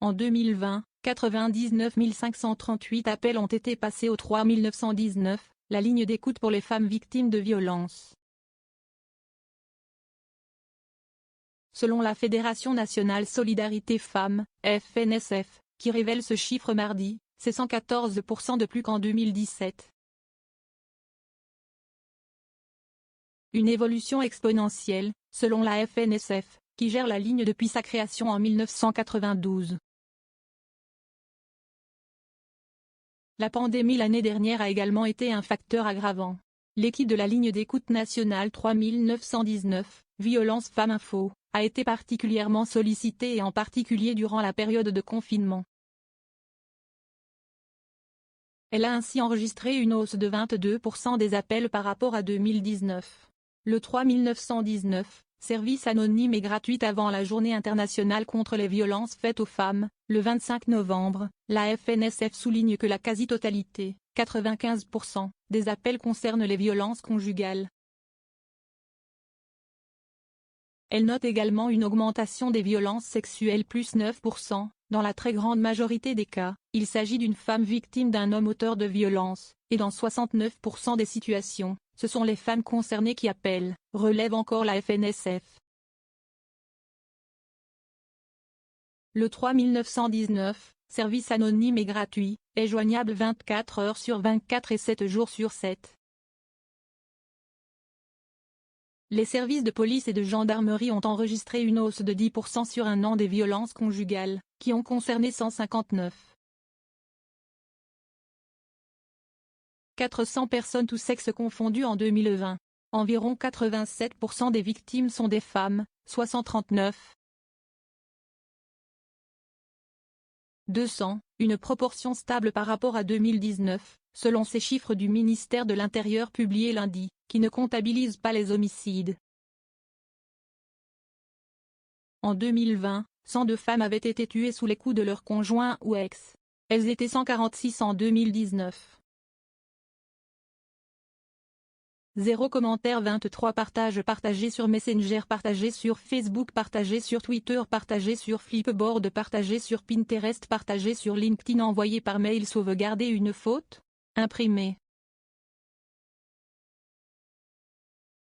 En 2020, 99 538 appels ont été passés au 3919, la ligne d'écoute pour les femmes victimes de violences. Selon la Fédération nationale Solidarité Femmes, FNSF, qui révèle ce chiffre mardi, c'est 114% de plus qu'en 2017. Une évolution exponentielle, selon la FNSF, qui gère la ligne depuis sa création en 1992. La pandémie l'année dernière a également été un facteur aggravant. L'équipe de la ligne d'écoute nationale 3919, Violence Femmes Info, a été particulièrement sollicitée et en particulier durant la période de confinement. Elle a ainsi enregistré une hausse de 22% des appels par rapport à 2019. Le 3919, service anonyme et gratuit avant la Journée internationale contre les violences faites aux femmes, le 25 novembre, la FNSF souligne que la quasi-totalité, 95%, des appels concernent les violences conjugales. Elle note également une augmentation des violences sexuelles plus 9%, dans la très grande majorité des cas, il s'agit d'une femme victime d'un homme auteur de violences, et dans 69% des situations, ce sont les femmes concernées qui appellent, relève encore la FNSF. Le 3919, service anonyme et gratuit, est joignable 24 heures sur 24 et 7 jours sur 7. Les services de police et de gendarmerie ont enregistré une hausse de 10% sur un an des violences conjugales, qui ont concerné 159. 400 personnes tous sexes confondus en 2020. Environ 87% des victimes sont des femmes, soit 139. 200, une proportion stable par rapport à 2019, selon ces chiffres du ministère de l'Intérieur publiés lundi, qui ne comptabilisent pas les homicides. En 2020, 102 femmes avaient été tuées sous les coups de leur conjoint ou ex. Elles étaient 146 en 2019. 0 commentaire 23 partages partagés sur Messenger, partagés sur Facebook, partagés sur Twitter, partagés sur Flipboard, partagés sur Pinterest, partagés sur LinkedIn, envoyé par mail, sauvegarder une faute, imprimé.